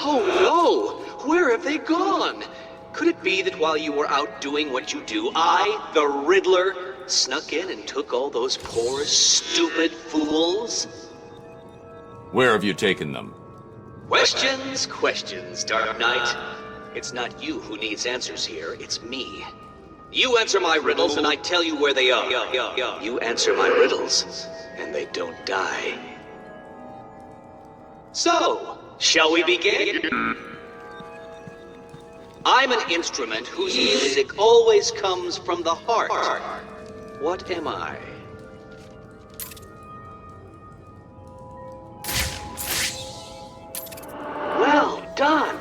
Oh no! Where have they gone? Could it be that while you were out doing what you do, I, the Riddler, snuck in and took all those poor, stupid fools? Where have you taken them? Questions, questions, Dark Knight. It's not you who needs answers here, it's me. You answer my riddles and I tell you where they are. You answer my riddles and they don't die. So, shall we begin? I'm an instrument whose music always comes from the heart. What am I? Well done!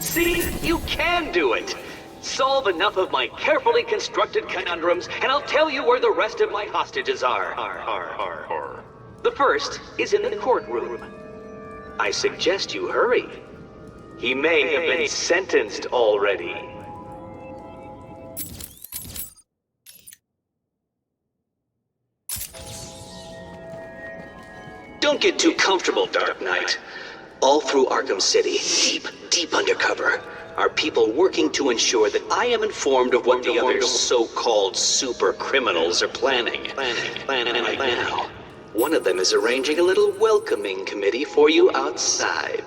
See, you can do it! Solve enough of my carefully constructed conundrums, and I'll tell you where the rest of my hostages are. The first is in the courtroom. I suggest you hurry. He may have been sentenced already. Don't get too comfortable, Dark Knight. All through Arkham City, deep undercover, are people working to ensure that I am informed of what the other so-called super criminals are planning right now. One of them is arranging a little welcoming committee for you outside.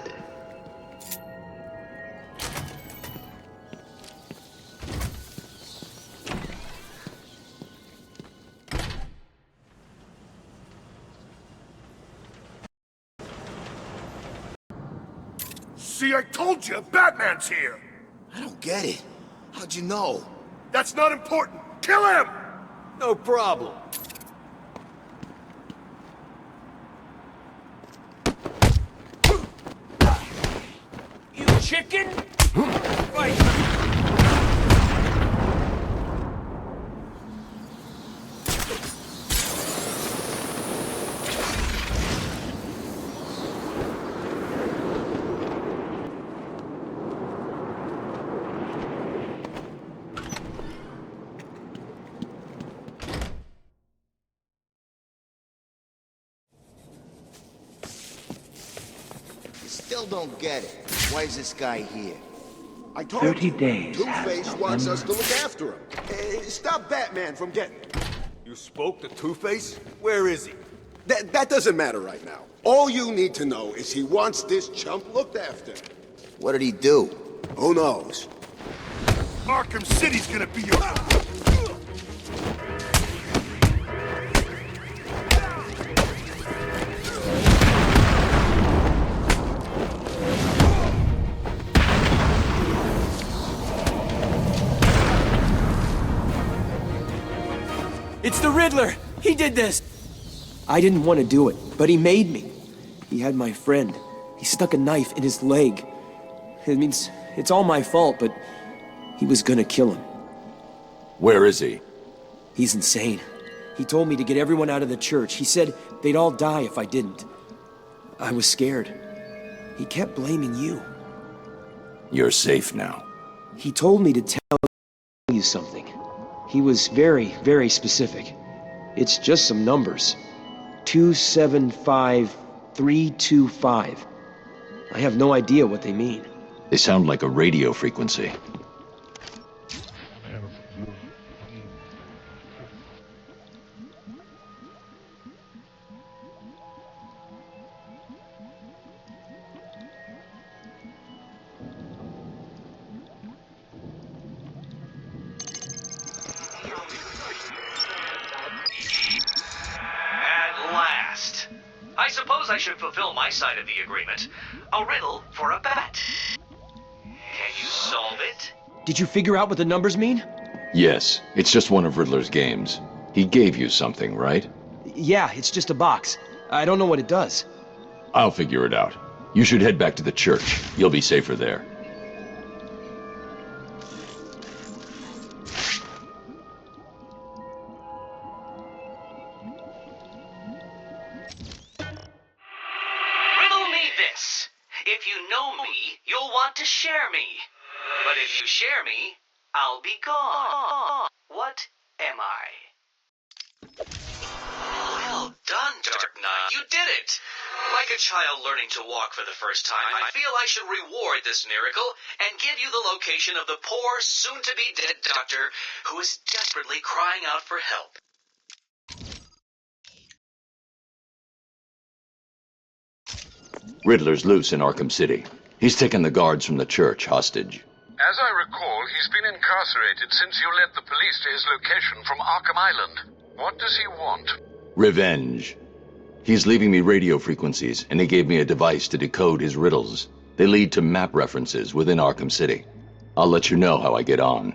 See, I told you, Batman's here! I don't get it. How'd you know? That's not important! Kill him! No problem. You chicken? Fight! Still don't get it. Why is this guy here? I told 30 you, days Two-Face wants us to look after him. Stop Batman from getting... You spoke to Two-Face? Where is he? That doesn't matter right now. All you need to know is he wants this chump looked after. What did he do? Who knows? Arkham City's gonna be your... It's the Riddler! He did this! I didn't want to do it, but he made me. He had my friend. He stuck a knife in his leg. It means it's all my fault, but he was gonna kill him. Where is he? He's insane. He told me to get everyone out of the church. He said they'd all die if I didn't. I was scared. He kept blaming you. You're safe now. He told me to tell you something. He was very, very specific. It's just some numbers. 275325. I have no idea what they mean. They sound like a radio frequency. I suppose I should fulfill my side of the agreement. A riddle for a bat. Can you solve it? Did you figure out what the numbers mean? Yes, it's just one of Riddler's games. He gave you something, right? Yeah, it's just a box. I don't know what it does. I'll figure it out. You should head back to the church. You'll be safer there. If you know me, you'll want to share me. But if you share me, I'll be gone. What am I? Well done, Dark Knight. You did it. Like a child learning to walk for the first time, I feel I should reward this miracle and give you the location of the poor, soon-to-be-dead doctor who is desperately crying out for help. Riddler's loose in Arkham City. He's taken the guards from the church hostage. As I recall, he's been incarcerated since you led the police to his location from Arkham Island. What does he want? Revenge. He's leaving me radio frequencies, and he gave me a device to decode his riddles. They lead to map references within Arkham City. I'll let you know how I get on.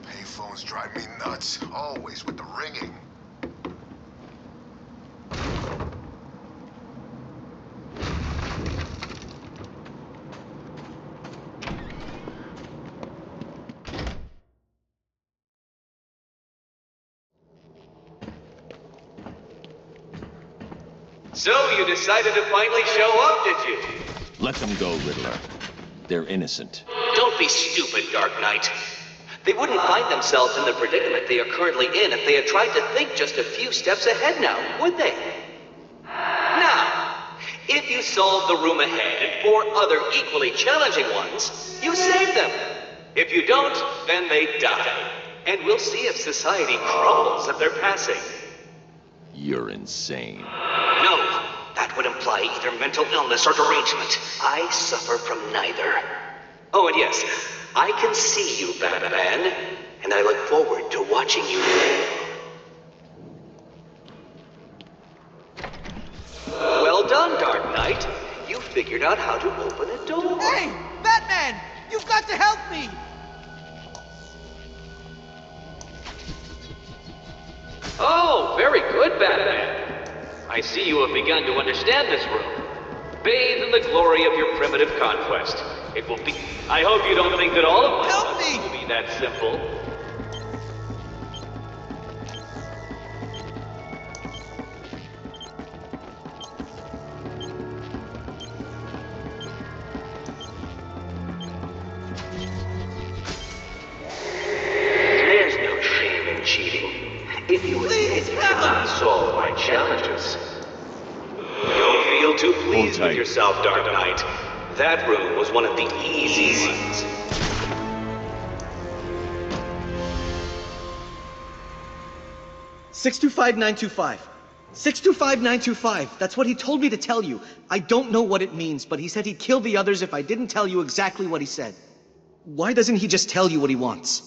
Payphones drive me nuts, always with the ringing. So you decided to finally show up, did you? Let them go, Riddler. They're innocent. Don't be stupid, Dark Knight. They wouldn't find themselves in the predicament they are currently in if they had tried to think just a few steps ahead now, would they? Now, if you solve the room ahead and 4 other equally challenging ones, you save them. If you don't, then they die. And we'll see if society crumbles at their passing. You're insane. No, that would imply either mental illness or derangement. I suffer from neither. Oh, and yes, I can see you, Batman, and I look forward to watching you fail. Well done, Dark Knight. You figured out how to open a door. Hey, Batman! You've got to help me! Oh, very good, Batman. I see you have begun to understand this room. Bathe in the glory of your primitive conquest. It will be... I hope you don't think that all of my Help me! will be that simple. There's no shame in cheating. If you admit you cannot solve my challenges. Don't feel too pleased with tight. yourself, Dark Knight. That room was one of the easy ones. $625,925. $625,925. That's what he told me to tell you. I don't know what it means, but he said he'd kill the others if I didn't tell you exactly what he said. Why doesn't he just tell you what he wants?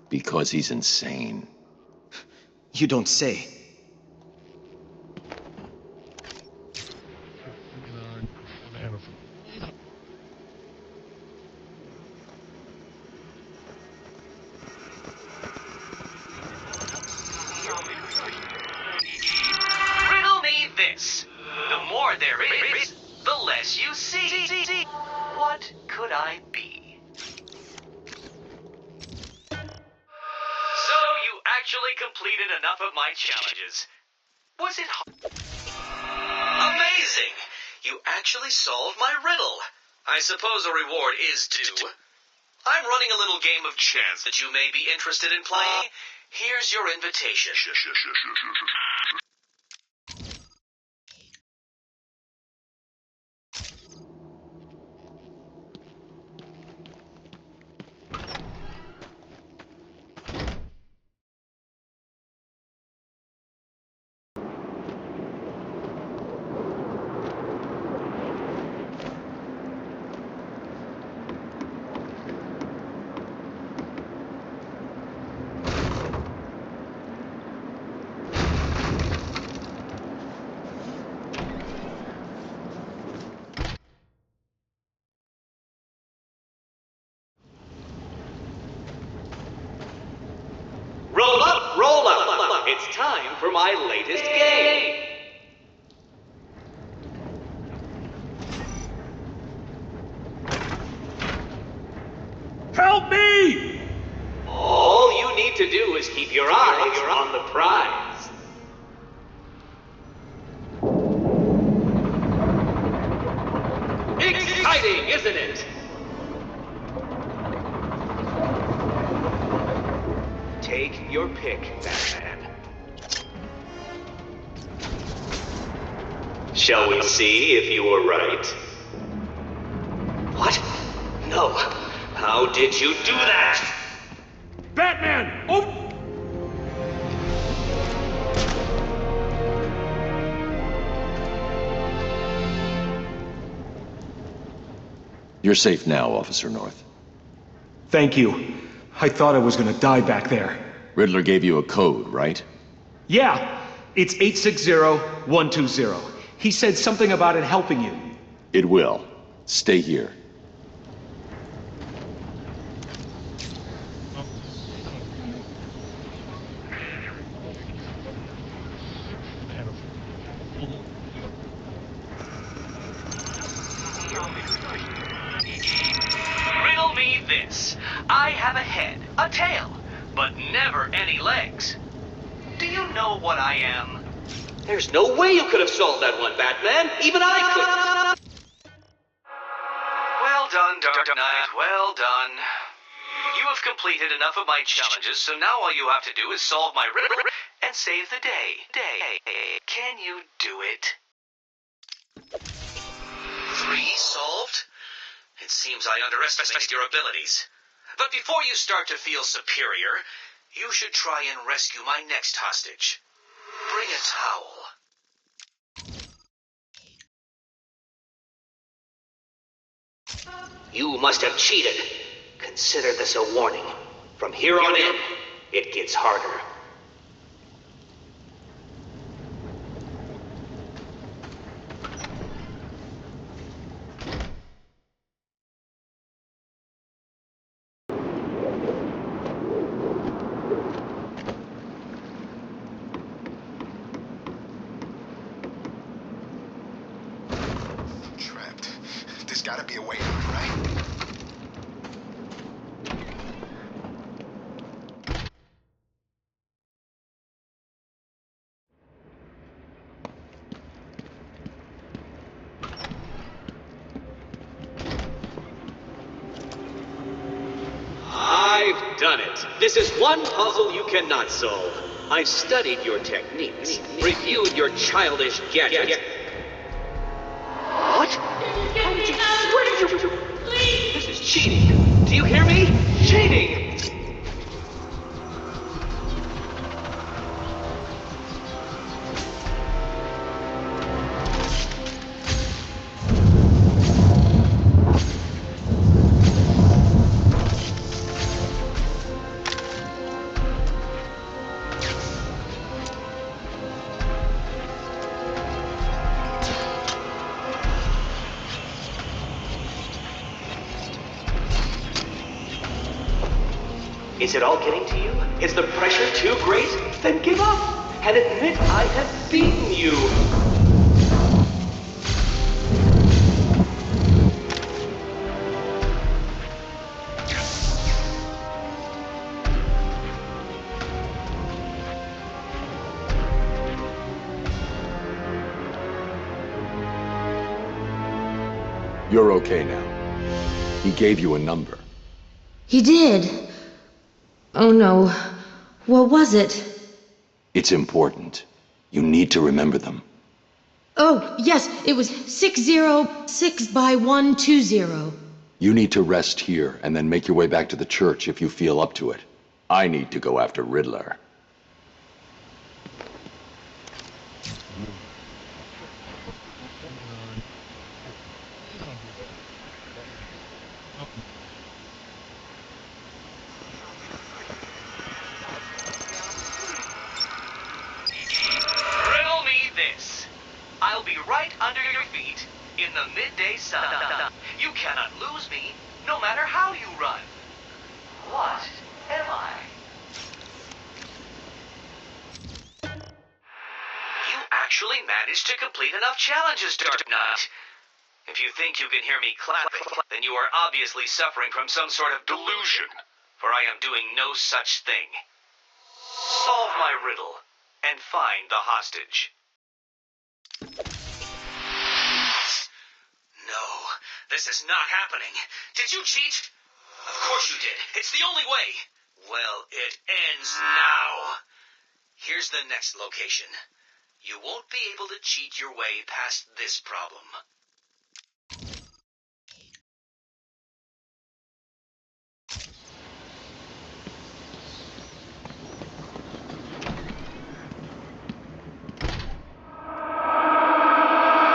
Because he's insane. You don't say. Riddle me this. The more there is, the less you see. What could I be? So you actually completed enough of my challenges. Was it amazing? You actually solved my riddle. I suppose a reward is due. I'm running a little game of chance that you may be interested in playing. Here's your invitation. Roll up, roll up. It's time for my latest game. isn't it? Take your pick, Batman. Shall we see if you were right? What? No. How did you do that? Batman! Oh! You're safe now, Officer North. Thank you. I thought I was gonna die back there. Riddler gave you a code, right? Yeah, it's 860120. He said something about it helping you. It will. Stay here. Riddle me this. I have a head, a tail, but never any legs. Do you know what I am? There's no way you could have solved that one, Batman. Even I could. Well done, Dark Knight. Well done. You have completed enough of my challenges, so now all you have to do is solve my riddle and save the day. Can you do it? 3 solved? It seems I underestimated your abilities. But before you start to feel superior, you should try and rescue my next hostage. Bring a towel. You must have cheated. Consider this a warning. From here on in, it gets harder. Trapped. There's gotta be a way out, right? I've done it. This is one puzzle you cannot solve. I've studied your techniques, reviewed your childish gadgets. What? How did you... Where did you... This is cheating. Do you hear me? Cheating! Is it all getting to you? Is the pressure too great? Then give up and admit I have beaten you. You're okay now. He gave you a number. He did. Oh no. What was it? It's important. You need to remember them. Oh, yes, it was 606 by 120. You need to rest here and then make your way back to the church if you feel up to it. I need to go after Riddler. Riddle me this. I'll be right under your feet in the midday sun. You cannot lose me, no matter how you run. What am I? You actually managed to complete enough challenges, Dark Knight. If you think you can hear me clapping, then you are obviously suffering from some sort of delusion, for I am doing no such thing. Solve my riddle and find the hostage. No, the This is not happening. Did you cheat? Of course you did. It's the only way. Well, it ends now. Here's the next location. You won't be able to cheat your way past this problem.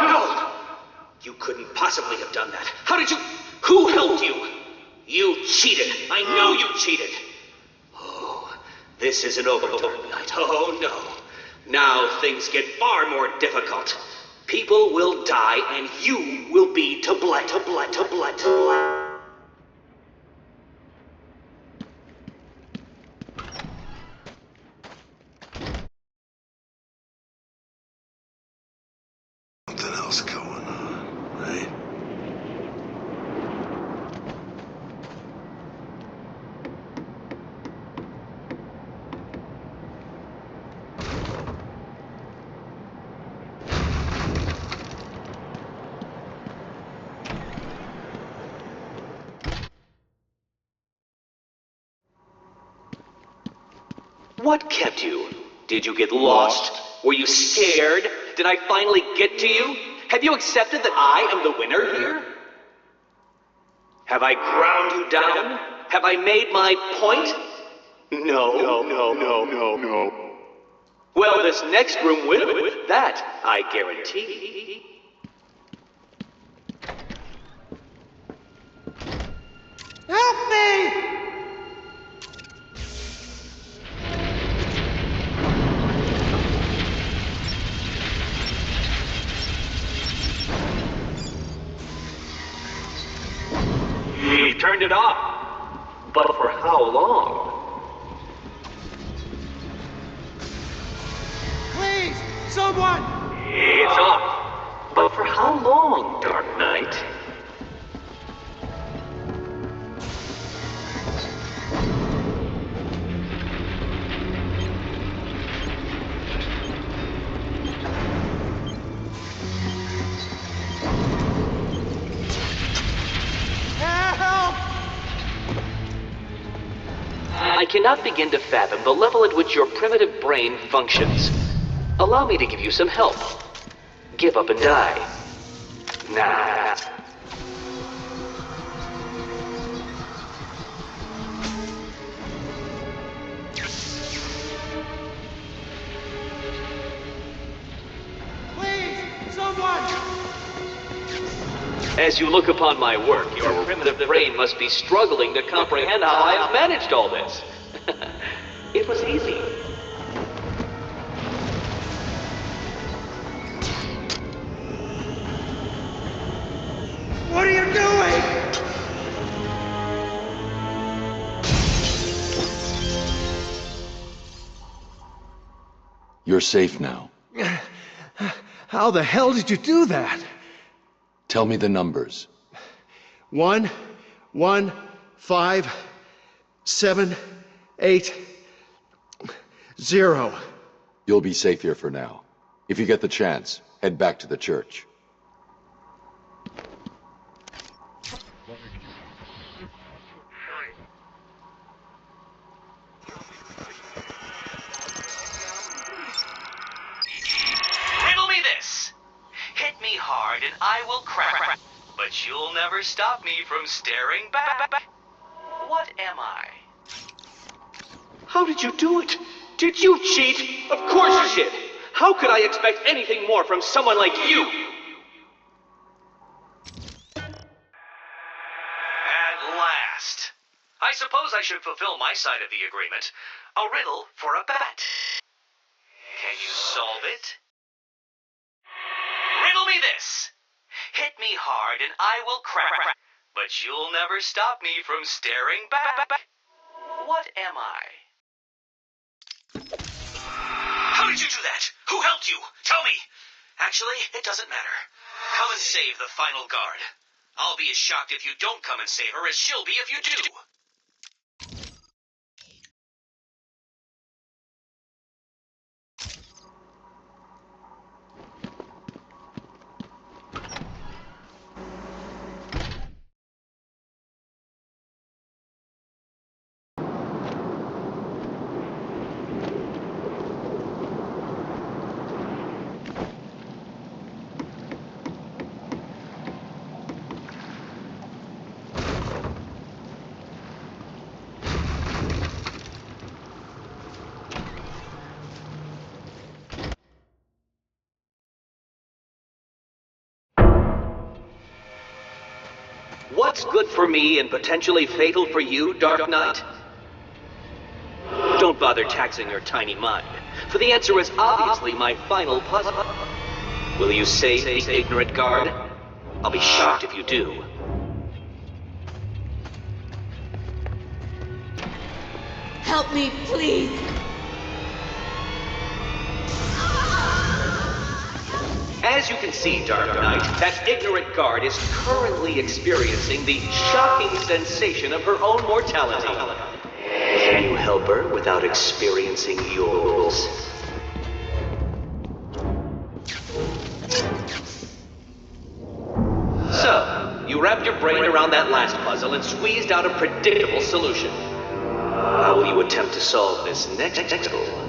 No! You couldn't possibly have done that. How did you... Who helped you? You cheated. I know you cheated. Oh, this isn't over, Dark Knight. Oh, no. Now things get far more difficult. People will die, and you will be to blame. Something else going on, right? What kept you? Did you get lost? Were you scared? Did I finally get to you? Have you accepted that I am the winner here? Have I ground you down? Have I made my point? No. Well, this next room will. That I guarantee. Help me! We've turned it off. But for how long? Please, someone! It's off. But for how long, Dark Knight? I cannot begin to fathom the level at which your primitive brain functions. Allow me to give you some help. Give up and die. Nah. Please, someone! As you look upon my work, your primitive brain must be struggling to comprehend how I have managed all this. It was easy. What are you doing? You're safe now. How the hell did you do that? Tell me the numbers. 1, 1, 5, 7, 8, 0. You'll be safe here for now. If you get the chance, head back to the church. Riddle me this. Hit me hard and I will crack. But you'll never stop me from staring back. What am I? How did you do it? Did you cheat? Of course you did. How could I expect anything more from someone like you? At last. I suppose I should fulfill my side of the agreement. A riddle for a bat. Can you solve it? Riddle me this. Hit me hard and I will crack. But you'll never stop me from staring back. What am I? How did you do that? Who helped you? Tell me. Actually, it doesn't matter. Come and save the final guard. I'll be as shocked if you don't come and save her as she'll be if you do. What's good for me and potentially fatal for you, Dark Knight? Don't bother taxing your tiny mind, for the answer is obviously my final puzzle. Will you save the ignorant guard? I'll be shocked if you do. Help me, please! As you can see, Dark Knight, that ignorant guard is currently experiencing the shocking sensation of her own mortality. Can you help her without experiencing yours? So, you wrapped your brain around that last puzzle and squeezed out a predictable solution. How will you attempt to solve this next puzzle?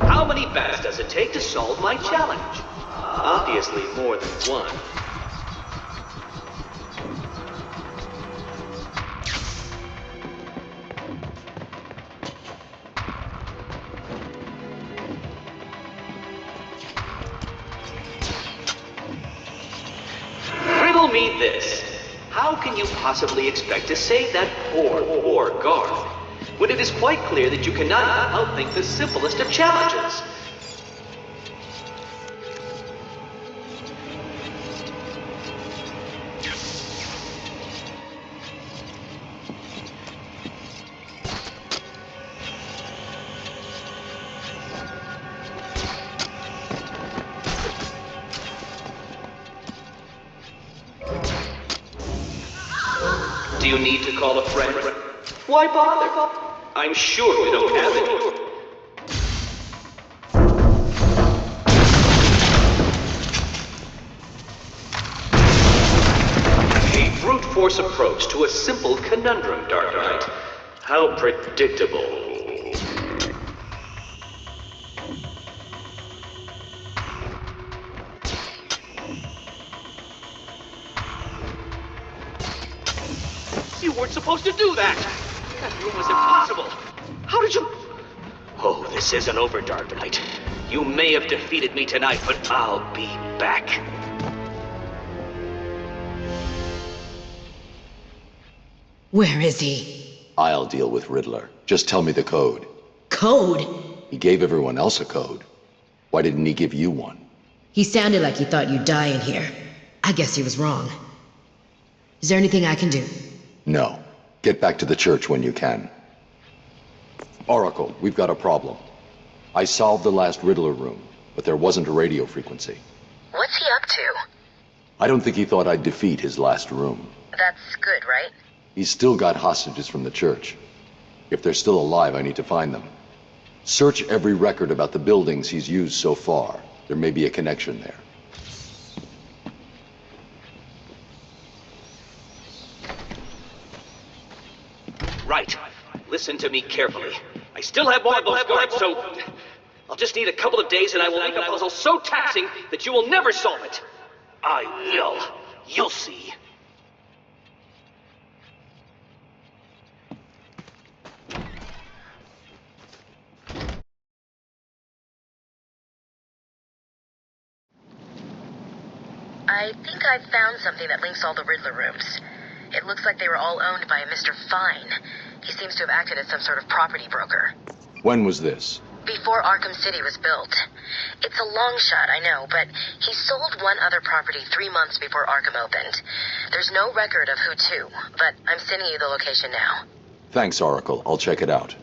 How many bats does it take to solve my challenge? Obviously more than one. Riddle me this. How can you possibly expect to save that poor guard, when it is quite clear that you cannot outthink the simplest of challenges? Do you need to call a friend? Why bother? I'm sure we don't have it. A brute force approach to a simple conundrum, Dark Knight. How predictable. You weren't supposed to do that! That room was impossible! How did you... Oh, this isn't over, Dark Knight. You may have defeated me tonight, but I'll be back. Where is he? I'll deal with Riddler. Just tell me the code. Code? He gave everyone else a code. Why didn't he give you one? He sounded like he thought you'd die in here. I guess he was wrong. Is there anything I can do? No. Get back to the church when you can. Oracle, we've got a problem. I solved the last Riddler room, but there wasn't a radio frequency. What's he up to? I don't think he thought I'd defeat his last room. That's good, right? He's still got hostages from the church. If they're still alive, I need to find them. Search every record about the buildings he's used so far. There may be a connection there. Right. Listen to me carefully. I still have more of those guards, so... I'll just need a couple of days and I will make a puzzle so taxing that you will never solve it. I will. You'll see. I think I've found something that links all the Riddler rooms. It looks like they were all owned by a Mr. Fine. He seems to have acted as some sort of property broker. When was this? Before Arkham City was built. It's a long shot, I know, but he sold one other property 3 months before Arkham opened. There's no record of who to, but I'm sending you the location now. Thanks, Oracle. I'll check it out.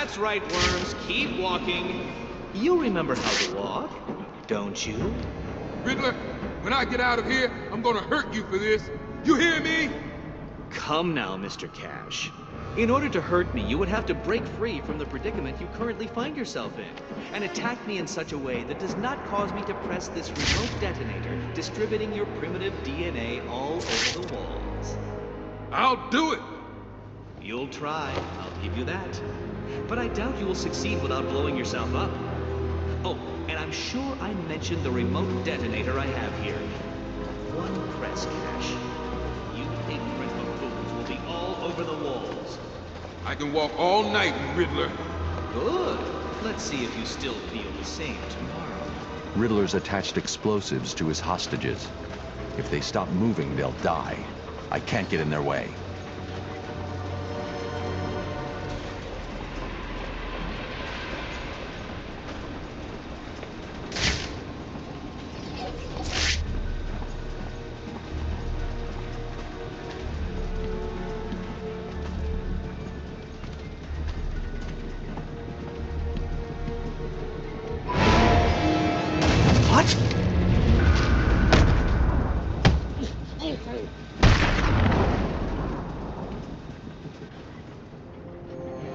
That's right, worms. Keep walking. You remember how to walk, don't you? Riddler, when I get out of here, I'm gonna hurt you for this. You hear me? Come now, Mr. Cash. In order to hurt me, you would have to break free from the predicament you currently find yourself in, and attack me in such a way that does not cause me to press this remote detonator, distributing your primitive DNA all over the walls. I'll do it! You'll try, I'll give you that. But I doubt you will succeed without blowing yourself up. Oh, and I'm sure I mentioned the remote detonator I have here. One press, Cash. You ignorant buffoons will be all over the walls. I can walk all night, Riddler. Good. Let's see if you still feel the same tomorrow. Riddler's attached explosives to his hostages. If they stop moving, they'll die. I can't get in their way.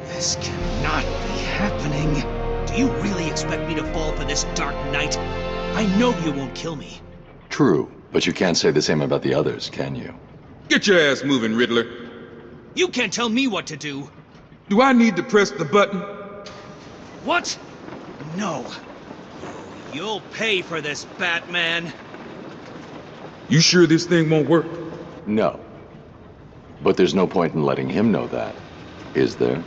This cannot be happening. Do you really expect me to fall for this dark night? I know you won't kill me. True, but you can't say the same about the others, can you? Get your ass moving, Riddler. You can't tell me what to do. Do I need to press the button? What? No. You'll pay for this, Batman. You sure this thing won't work? No. But there's no point in letting him know that, is there?